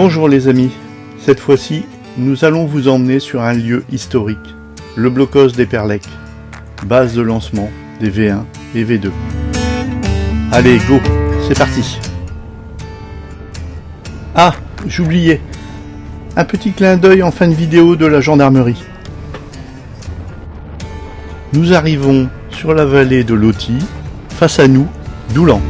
Bonjour les amis, cette fois-ci, nous allons vous emmener sur un lieu historique, le blocos d'Eperlek, base de lancement des V1 et V2. Allez, go, c'est parti. Ah, j'oubliais, un petit clin d'œil en fin de vidéo de la gendarmerie. Nous arrivons sur la vallée de Loti, face à nous, Doulan.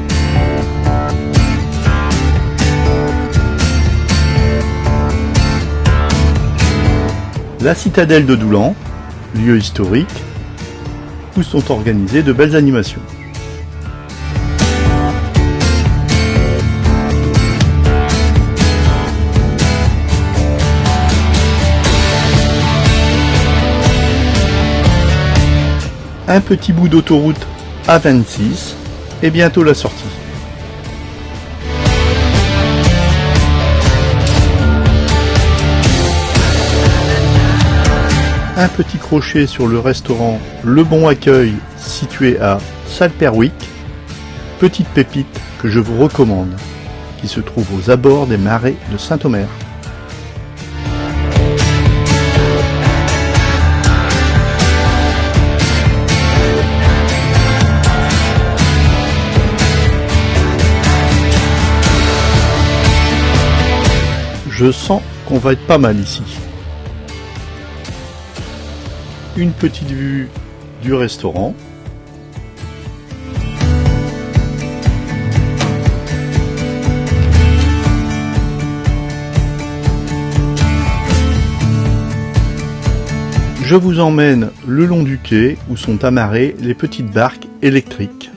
La citadelle de Doulan, lieu historique, où sont organisées de belles animations. Un petit bout d'autoroute A26 et bientôt la sortie. Un petit crochet sur le restaurant Le Bon Accueil situé à Salperwick, petite pépite que je vous recommande, qui se trouve aux abords des marais de Saint-Omer. Je sens qu'on va être pas mal ici. Une petite vue du restaurant. Je vous emmène le long du quai où sont amarrées les petites barques électriques.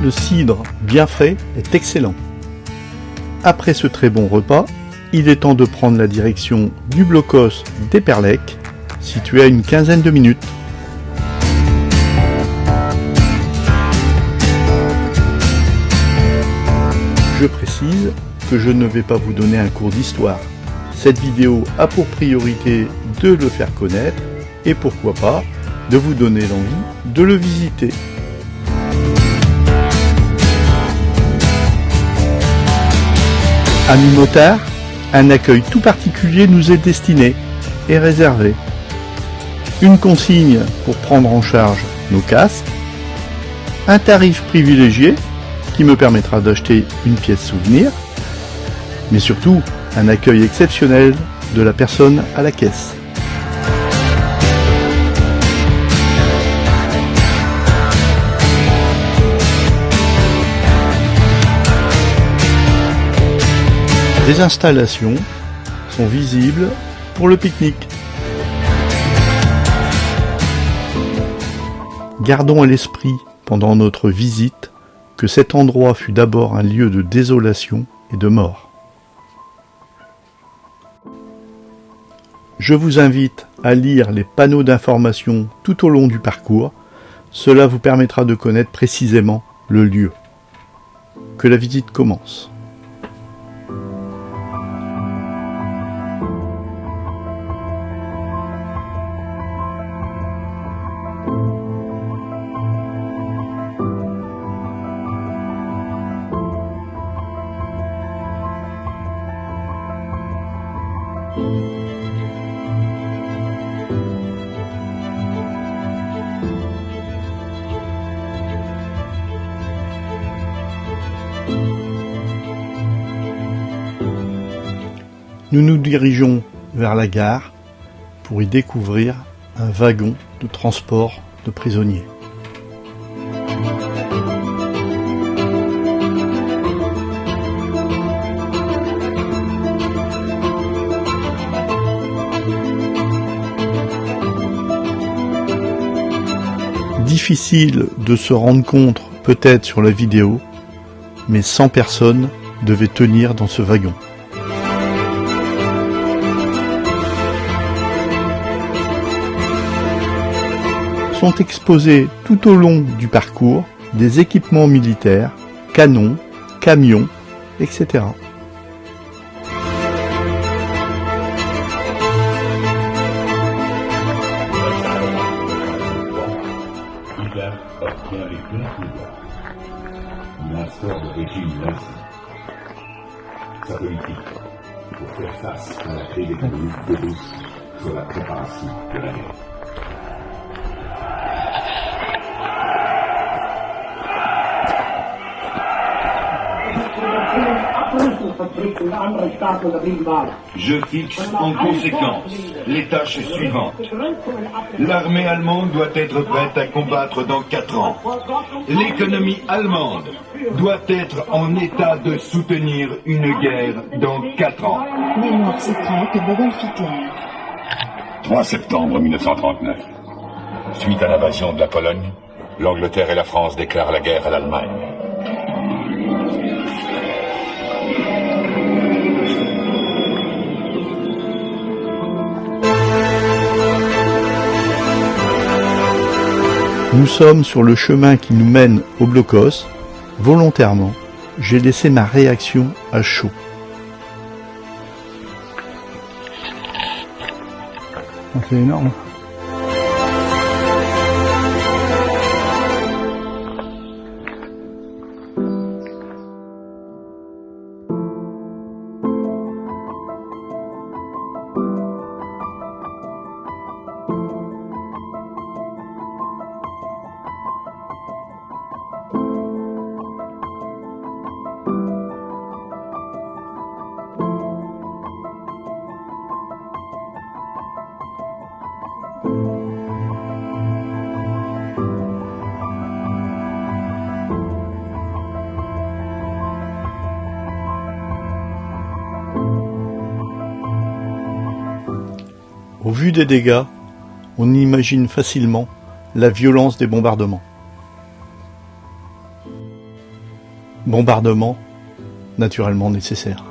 Le cidre bien frais est excellent. Après ce très bon repas, il est temps de prendre la direction du blocos d'Eperlek, situé à une quinzaine de minutes. Je précise que je ne vais pas vous donner un cours d'histoire. Cette vidéo a pour priorité de le faire connaître et pourquoi pas de vous donner l'envie de le visiter. Amis motards, un accueil tout particulier nous est destiné et réservé. Une consigne pour prendre en charge nos casques, un tarif privilégié qui me permettra d'acheter une pièce souvenir, mais surtout un accueil exceptionnel de la personne à la caisse. Des installations sont visibles pour le pique-nique. Gardons à l'esprit pendant notre visite que cet endroit fut d'abord un lieu de désolation et de mort. Je vous invite à lire les panneaux d'information tout au long du parcours. Cela vous permettra de connaître précisément le lieu. Que la visite commence. Nous nous dirigeons vers la gare pour y découvrir un wagon de transport de prisonniers. Difficile de se rendre compte peut-être sur la vidéo, mais 100 personnes devaient tenir dans ce wagon. Sont exposés tout au long du parcours des équipements militaires canons, camions, etc. Hitler obtient les pleins pouvoirs. Il instaure le régime nazi. Sa politique, pour faire face à la crise économique, débouche sur la préparation de la guerre. Je fixe en conséquence les tâches suivantes. L'armée allemande doit être prête à combattre dans 4 ans. L'économie allemande doit être en état de soutenir une guerre dans 4 ans. Mémoire secrète de Rudolf Hitler. 3 septembre 1939. Suite à l'invasion de la Pologne, l'Angleterre et la France déclarent la guerre à l'Allemagne. Nous sommes sur le chemin qui nous mène au blocos. Volontairement, j'ai laissé ma réaction à chaud. C'est énorme. Au vu des dégâts, on imagine facilement la violence des bombardements. Bombardements naturellement nécessaires.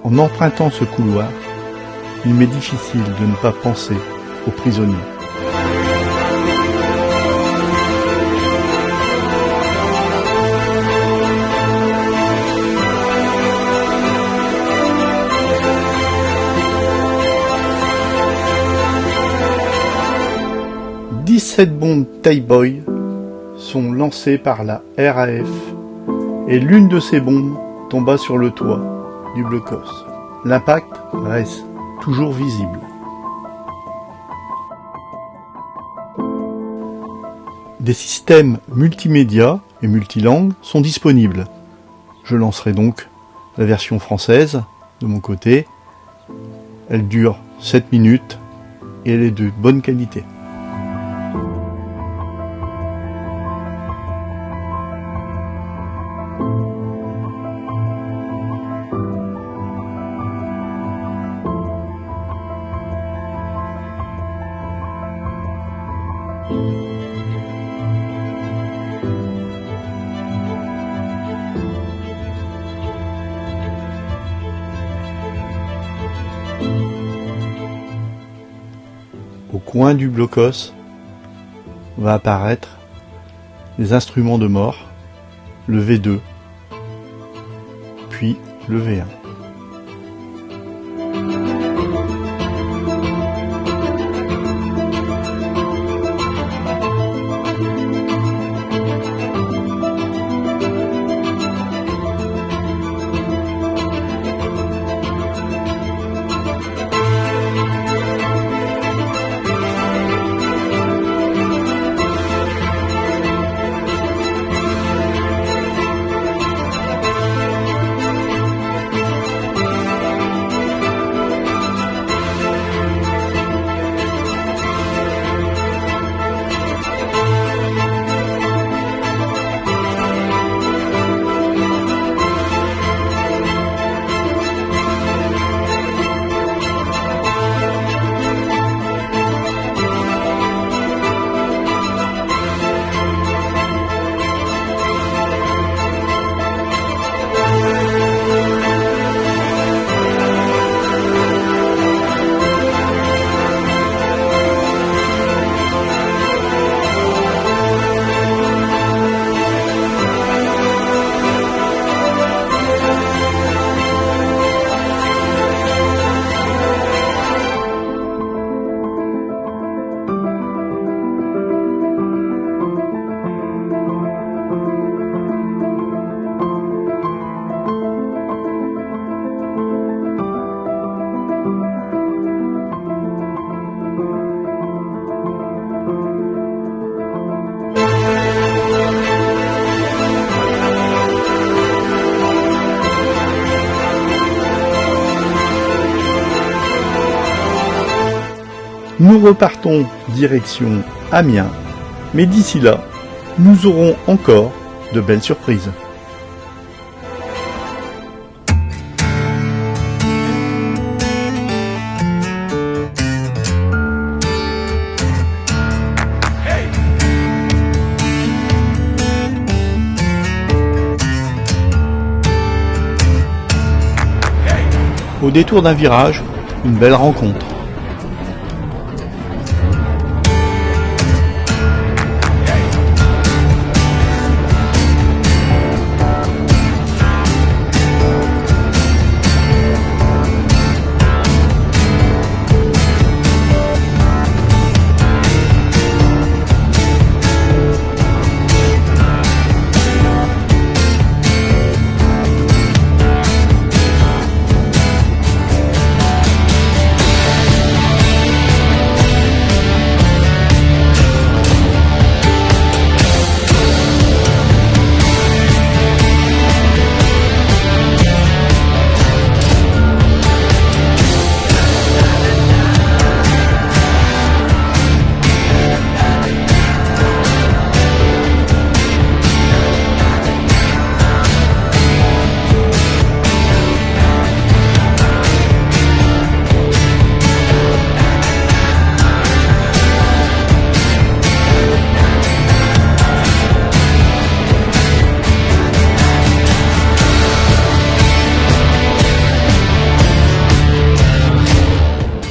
En empruntant ce couloir, il m'est difficile de ne pas penser aux prisonniers. « 17 bombes Taille-Boy sont lancées par la RAF et l'une de ces bombes tomba sur le toit du blocos. L'impact reste toujours visible. Des systèmes multimédia et multilangues sont disponibles. Je lancerai donc la version française de mon côté. Elle dure 7 minutes et elle est de bonne qualité. Au coin du blocos va apparaître les instruments de mort, le V2, puis le V1. Nous repartons direction Amiens, mais d'ici là, nous aurons encore de belles surprises. Au détour d'un virage, une belle rencontre.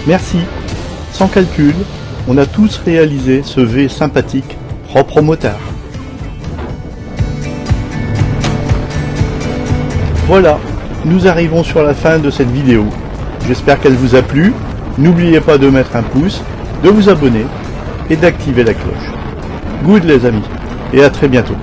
Merci. Sans calcul, on a tous réalisé ce V sympathique, propre au motard. Voilà, nous arrivons sur la fin de cette vidéo. J'espère qu'elle vous a plu. N'oubliez pas de mettre un pouce, de vous abonner et d'activer la cloche. Good les amis, et à très bientôt.